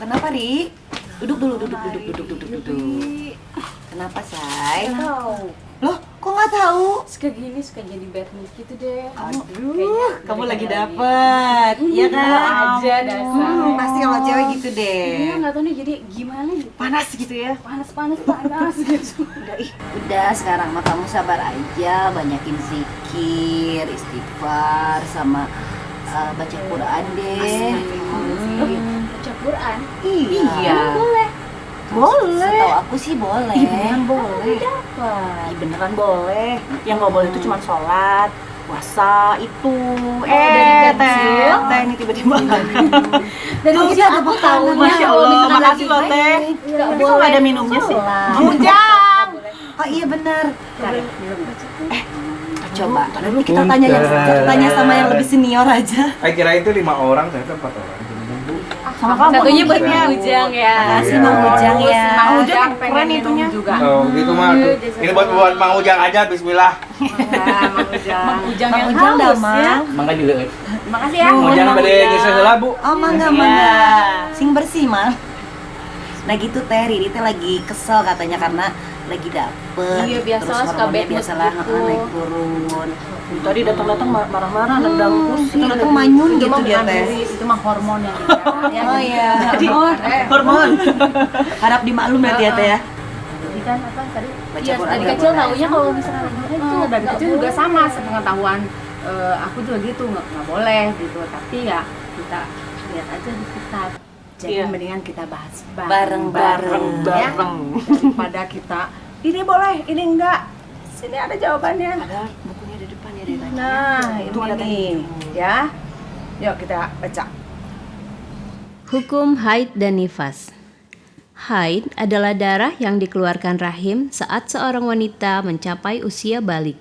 Kenapa, Ri? Duduk dulu. Kenapa, Say? Nggak tahu. Loh, kok nggak tahu? Suka gini, suka jadi bad mood gitu deh. Aduh, kamu lagi dapet, iya kan? Aja dasar. Pasti kalau cewek gitu Iya, deh. nggak tahu nih jadi gimana gitu. Panas gitu ya? Panas gitu. Udah, sekarang mah kamu sabar aja, banyakin zikir, istighfar, sama baca Quran deh. Baca Quran. Iya. Boleh. Boleh. Setahu aku sih boleh. Ih, beneran boleh. Dapat. Ih, beneran boleh. Yang nggak boleh itu cuma sholat, puasa itu. dari kecil. Teh ini tiba-tiba. Dan Tuh, kecil kita aku tepuk tahu tangan. Masya Allah, makasih loh Teh. Nggak Kok boleh. nggak ada minumnya sih? sholat. Mang Ujang. Oh iya benar. Cari. Coba, nanti kita tanya sama yang lebih senior aja. Saya kira itu 5 orang, ternyata 4 orang. Sama kamu. Satunya buat Mang Mang Ujang ya. Makasih Iya. Mang Ujang ya. Mang Ujang keren itunya. juga. Oh, gitu mah. Ini buat Mang Ujang aja, bismillah. Mang Ujang. Mang Ujang Mang yang Ujang dah, haus ya. Mang. Mangga juga. Makasih ya. Mang Ujang bade geus heula, Bu. Oh, mangga. Sing bersih, Mang. Nah gitu Teh, Riri teh lagi kesel katanya karena lagi dapet. Iya, biasa terus suka hormonnya bad mood biasalah gitu. naik turun. Tadi datang-datang marah-marah, nendang kursi. Datang manyun Itu gitu mah dia bukan Teh. diri, itu mah hormon yang ya. Oh iya. Jadi hormon. Harap dimaklum nanti ya Teh ya. Jadi kan apa tadi? Baca Iya, Quran dari nggak kecil boleh. taunya kalau misalnya lagi itu dari kecil juga sama sepengetahuan aku juga gitu nggak boleh gitu, tapi ya kita lihat aja di kitab, jadi Iya. mendingan kita bahas Bareng-bareng. ya, daripada kita ini boleh ini enggak, sini ada jawabannya. Padahal bukunya di depan ya Dek. Nah Itu ada ini tadi. ya, yuk kita baca. Hukum haid dan nifas. Haid adalah darah yang dikeluarkan rahim saat seorang wanita mencapai usia balik,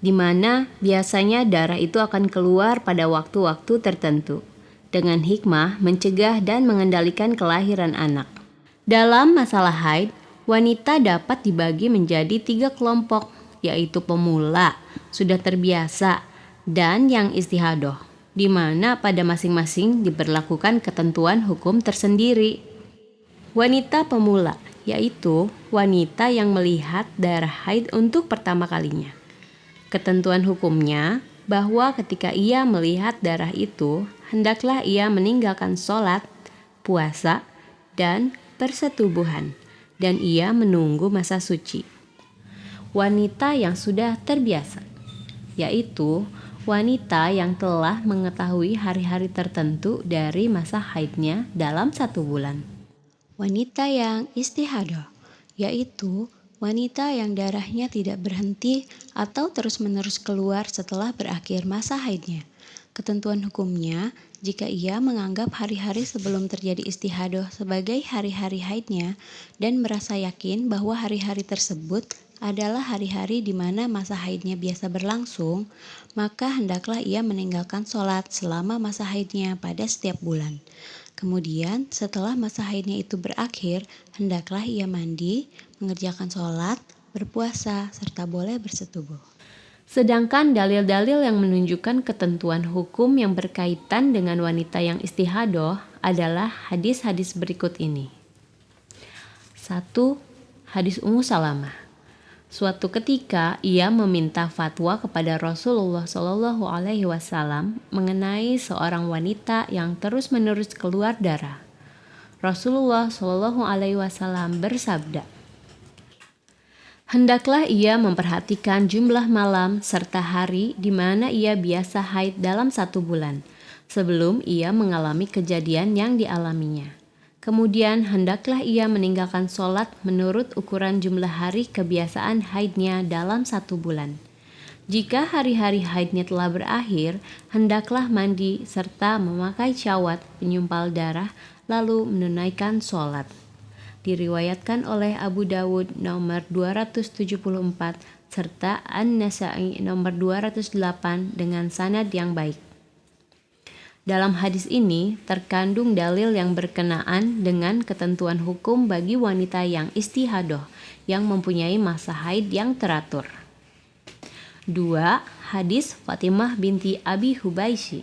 di mana biasanya darah itu akan keluar pada waktu-waktu tertentu, dengan hikmah mencegah dan mengendalikan kelahiran anak. Dalam masalah haid, wanita dapat dibagi menjadi 3 kelompok, yaitu pemula, sudah terbiasa, dan yang istihadoh, di mana pada masing-masing diberlakukan ketentuan hukum tersendiri. Wanita pemula, yaitu wanita yang melihat darah haid untuk pertama kalinya. Ketentuan hukumnya bahwa ketika ia melihat darah itu, hendaklah ia meninggalkan sholat, puasa, dan persetubuhan, dan ia menunggu masa suci. Wanita yang sudah terbiasa, yaitu wanita yang telah mengetahui hari-hari tertentu dari masa haidnya dalam 1 bulan. Wanita yang istihadah, yaitu wanita yang darahnya tidak berhenti atau terus-menerus keluar setelah berakhir masa haidnya. Ketentuan hukumnya, jika ia menganggap hari-hari sebelum terjadi istihadah sebagai hari-hari haidnya dan merasa yakin bahwa hari-hari tersebut adalah hari-hari di mana masa haidnya biasa berlangsung, maka hendaklah ia meninggalkan sholat selama masa haidnya pada setiap bulan. Kemudian setelah masa haidnya itu berakhir, hendaklah ia mandi, mengerjakan sholat, berpuasa, serta boleh bersetubuh. Sedangkan dalil-dalil yang menunjukkan ketentuan hukum yang berkaitan dengan wanita yang istihadoh adalah hadis-hadis berikut ini. 1. Hadis Ummu Salamah. Suatu ketika ia meminta fatwa kepada Rasulullah SAW mengenai seorang wanita yang terus-menerus keluar darah. Rasulullah SAW bersabda, "Hendaklah ia memperhatikan jumlah malam serta hari di mana ia biasa haid dalam 1 bulan, sebelum ia mengalami kejadian yang dialaminya. Kemudian hendaklah ia meninggalkan sholat menurut ukuran jumlah hari kebiasaan haidnya dalam 1 bulan. Jika hari-hari haidnya telah berakhir, hendaklah mandi serta memakai syawat penyumpal darah lalu menunaikan sholat." Diriwayatkan oleh Abu Dawud nomor 274 serta An-Nasa'i nomor 208 dengan sanad yang baik. Dalam hadis ini terkandung dalil yang berkenaan dengan ketentuan hukum bagi wanita yang istihadoh yang mempunyai masa haid yang teratur. 2. Hadis Fatimah binti Abi Hubaisy.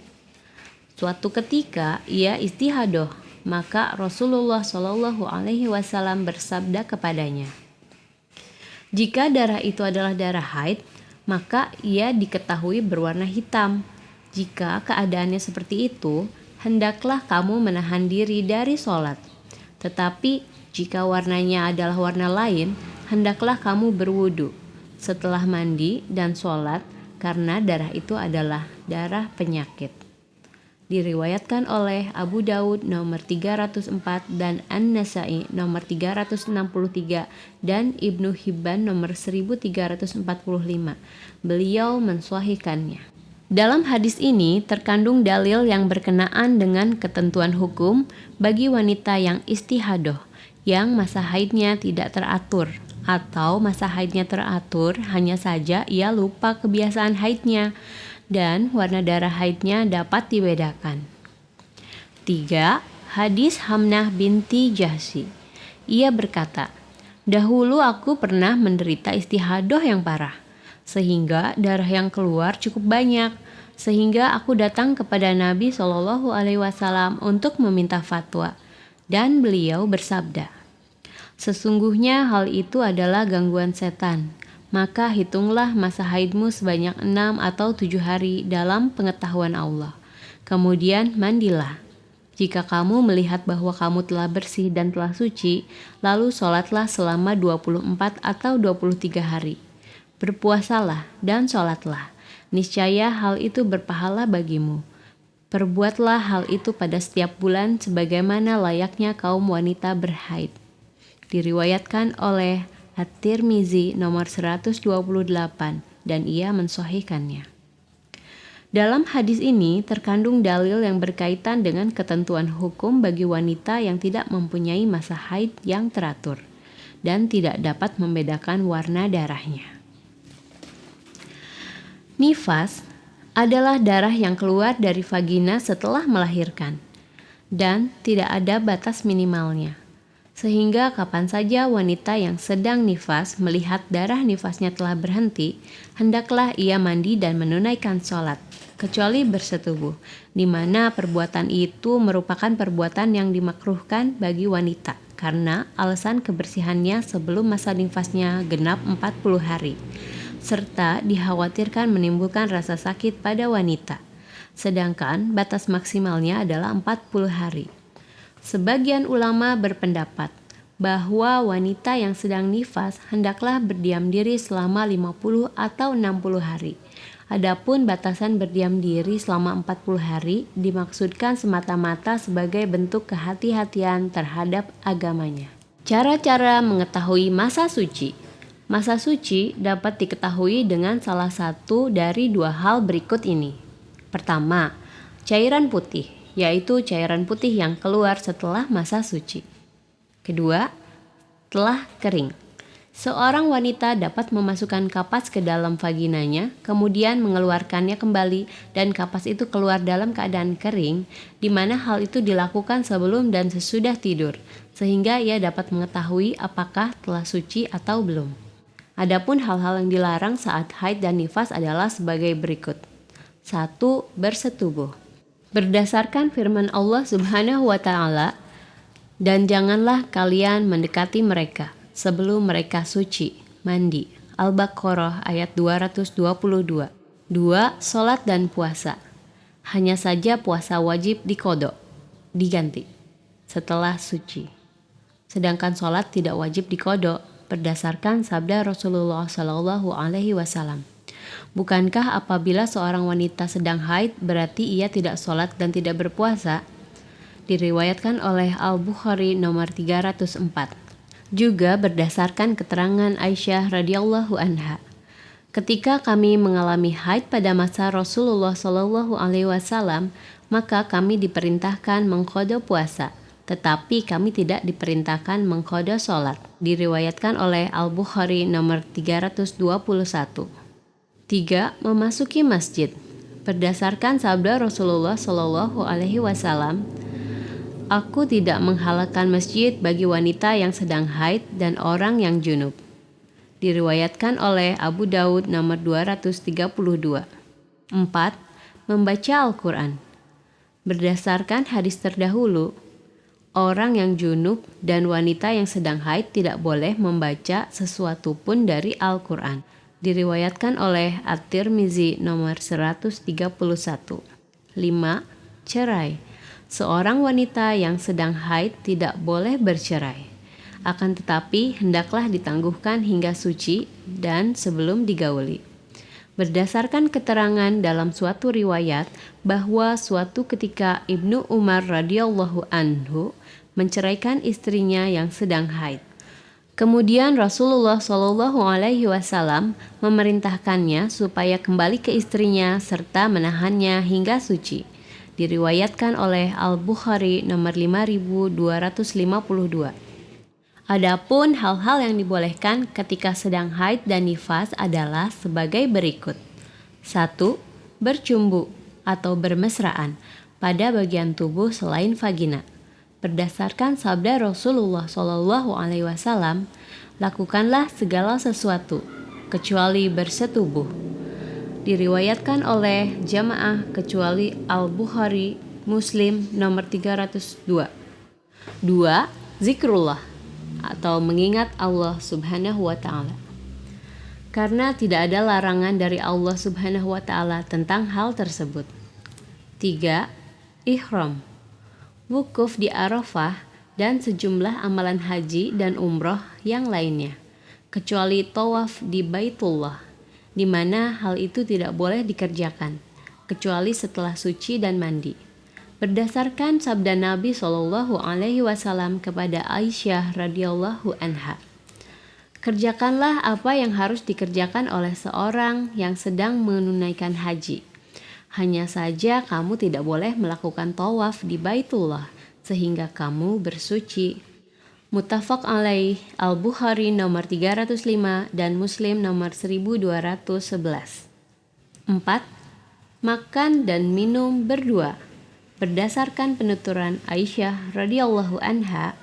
Suatu ketika ia istihadoh, maka Rasulullah Shallallahu Alaihi Wasallam bersabda kepadanya, jika darah itu adalah darah haid, maka ia diketahui berwarna hitam. Jika keadaannya seperti itu, hendaklah kamu menahan diri dari sholat. Tetapi jika warnanya adalah warna lain, hendaklah kamu berwudu setelah mandi dan sholat, karena darah itu adalah darah penyakit. Diriwayatkan oleh Abu Daud nomor 304 dan An-Nasai nomor 363 dan Ibnu Hibban nomor 1345. Beliau mensahihkannya. Dalam hadis ini terkandung dalil yang berkenaan dengan ketentuan hukum bagi wanita yang istihadoh, yang masa haidnya tidak teratur, atau masa haidnya teratur, hanya saja ia lupa kebiasaan haidnya, dan warna darah haidnya dapat dibedakan. 3. Hadis Hamnah binti Jahsy. Ia berkata, dahulu aku pernah menderita istihadoh yang parah, sehingga darah yang keluar cukup banyak, sehingga aku datang kepada Nabi Shallallahu Alaihi Wasallam untuk meminta fatwa, dan beliau bersabda, sesungguhnya hal itu adalah gangguan setan. Maka hitunglah masa haidmu sebanyak 6 atau 7 hari dalam pengetahuan Allah. Kemudian mandilah. Jika kamu melihat bahwa kamu telah bersih dan telah suci, lalu sholatlah selama 24 atau 23 hari. Berpuasalah dan sholatlah. Niscaya hal itu berpahala bagimu. Perbuatlah hal itu pada setiap bulan sebagaimana layaknya kaum wanita berhaid. Diriwayatkan oleh At-Tirmizi nomor 128 dan ia mensahihkannya. Dalam hadis ini terkandung dalil yang berkaitan dengan ketentuan hukum bagi wanita yang tidak mempunyai masa haid yang teratur dan tidak dapat membedakan warna darahnya. Nifas adalah darah yang keluar dari vagina setelah melahirkan dan tidak ada batas minimalnya. Sehingga kapan saja wanita yang sedang nifas melihat darah nifasnya telah berhenti, hendaklah ia mandi dan menunaikan sholat, kecuali bersetubuh, di mana perbuatan itu merupakan perbuatan yang dimakruhkan bagi wanita, karena alasan kebersihannya sebelum masa nifasnya genap 40 hari, serta dikhawatirkan menimbulkan rasa sakit pada wanita, sedangkan batas maksimalnya adalah 40 hari. Sebagian ulama berpendapat bahwa wanita yang sedang nifas hendaklah berdiam diri selama 50 atau 60 hari. Adapun batasan berdiam diri selama 40 hari dimaksudkan semata-mata sebagai bentuk kehati-hatian terhadap agamanya. Cara-cara mengetahui masa suci. Masa suci dapat diketahui dengan salah satu dari 2 hal berikut ini. Pertama, cairan putih, yaitu cairan putih yang keluar setelah masa suci. Kedua, telah kering. Seorang wanita dapat memasukkan kapas ke dalam vaginanya, kemudian mengeluarkannya kembali, dan kapas itu keluar dalam keadaan kering, di mana hal itu dilakukan sebelum dan sesudah tidur, sehingga ia dapat mengetahui apakah telah suci atau belum. Adapun hal-hal yang dilarang saat haid dan nifas adalah sebagai berikut. 1. Bersetubuh. Berdasarkan firman Allah Subhanahu wa Ta'ala, dan janganlah kalian mendekati mereka sebelum mereka suci, mandi. Al-Baqarah ayat 222. 2. Salat dan puasa. Hanya saja puasa wajib diganti setelah suci. Sedangkan salat tidak wajib diqodho berdasarkan sabda Rasulullah Shallallahu Alaihi Wasallam. Bukankah apabila seorang wanita sedang haid berarti ia tidak sholat dan tidak berpuasa? Diriwayatkan oleh Al-Bukhari nomor 304. Juga berdasarkan keterangan Aisyah radhiyallahu anha. Ketika kami mengalami haid pada masa Rasulullah Shallallahu Alaihi Wasallam, maka kami diperintahkan mengqadha puasa, tetapi kami tidak diperintahkan mengqadha sholat. Diriwayatkan oleh Al-Bukhari nomor 321. 3. Memasuki masjid. Berdasarkan sabda Rasulullah Shallallahu Alaihi Wasallam, aku tidak menghalalkan masjid bagi wanita yang sedang haid dan orang yang junub. Diriwayatkan oleh Abu Daud nomor 232. 4. Membaca Al-Quran. Berdasarkan hadis terdahulu, Orang yang junub dan wanita yang sedang haid tidak boleh membaca sesuatu pun dari Al-Quran. Diriwayatkan oleh At-Tirmizi nomor 131. 5. Cerai. Seorang wanita yang sedang haid tidak boleh bercerai. Akan tetapi hendaklah ditangguhkan hingga suci dan sebelum digauli. Berdasarkan keterangan dalam suatu riwayat bahwa suatu ketika Ibnu Umar radhiyallahu anhu menceraikan istrinya yang sedang haid. Kemudian Rasulullah Shallallahu Alaihi Wasallam memerintahkannya supaya kembali ke istrinya serta menahannya hingga suci. Diriwayatkan oleh Al-Bukhari nomor 5252. Adapun hal-hal yang dibolehkan ketika sedang haid dan nifas adalah sebagai berikut. 1. Bercumbu atau bermesraan pada bagian tubuh selain vagina. Berdasarkan sabda Rasulullah SAW, lakukanlah segala sesuatu kecuali bersetubuh. Diriwayatkan oleh jamaah kecuali Al-Bukhari, Muslim nomor 302. 2. Zikrullah atau mengingat Allah Subhanahu wa Ta'ala. Karena tidak ada larangan dari Allah Subhanahu wa Ta'ala tentang hal tersebut. 3. Ihram, wukuf di Arafah dan sejumlah amalan haji dan umroh yang lainnya, kecuali tawaf di Baitullah, di mana hal itu tidak boleh dikerjakan, kecuali setelah suci dan mandi. Berdasarkan sabda Nabi Shallallahu Alaihi Wasallam kepada Aisyah radhiyallahu anha, kerjakanlah apa yang harus dikerjakan oleh seorang yang sedang menunaikan haji. Hanya saja kamu tidak boleh melakukan tawaf di Baitullah sehingga kamu bersuci. Muttafaq alaih, Al-Bukhari nomor 305 dan Muslim nomor 1211. 4. Makan dan minum berdua. Berdasarkan penuturan Aisyah radhiyallahu anha,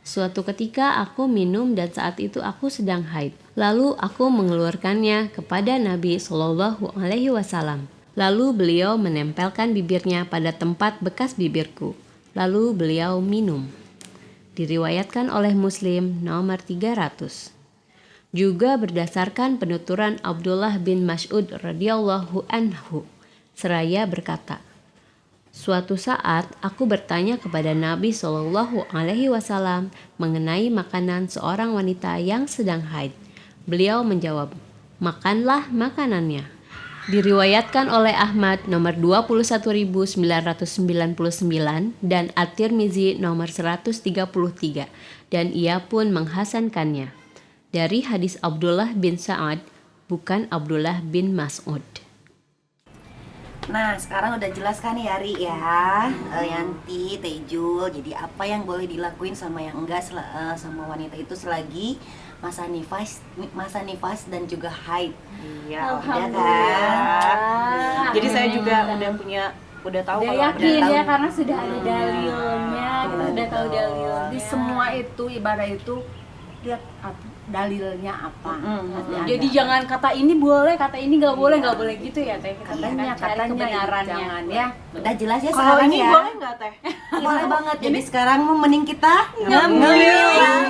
suatu ketika aku minum dan saat itu aku sedang haid. Lalu aku mengeluarkannya kepada Nabi Shallallahu Alaihi Wasallam. Lalu beliau menempelkan bibirnya pada tempat bekas bibirku. Lalu beliau minum. Diriwayatkan oleh Muslim nomor 300. Juga berdasarkan penuturan Abdullah bin Mas'ud radhiyallahu anhu, seraya berkata, suatu saat aku bertanya kepada Nabi Shallallahu Alaihi Wasallam mengenai makanan seorang wanita yang sedang haid. Beliau menjawab, makanlah makanannya. Diriwayatkan oleh Ahmad nomor 21.999 dan At-Tirmizi nomor 133, dan ia pun menghasankannya dari hadis Abdullah bin Sa'ad, bukan Abdullah bin Mas'ud. Nah, sekarang udah jelas kan ya Ri ya, Yanti, Tejul. Jadi apa yang boleh dilakuin sama yang enggak sama wanita itu selagi masa nifas dan juga haid. Iya, Udah kan? Jadi saya juga udah tahu Udah kalau yakin ada ya karena sudah ada dalilnya, kita udah tahu dalilnya. Di semua itu ibadah itu lihat dalilnya apa. Jadi jangan kata ini boleh, kata ini nggak boleh gitu ya Teh. Katanya kebenarannya. jangan ya. Udah jelas ya kalau sekarang ini ya. boleh nggak Teh? Boleh banget. Jadi sekarang mending kita ngemil.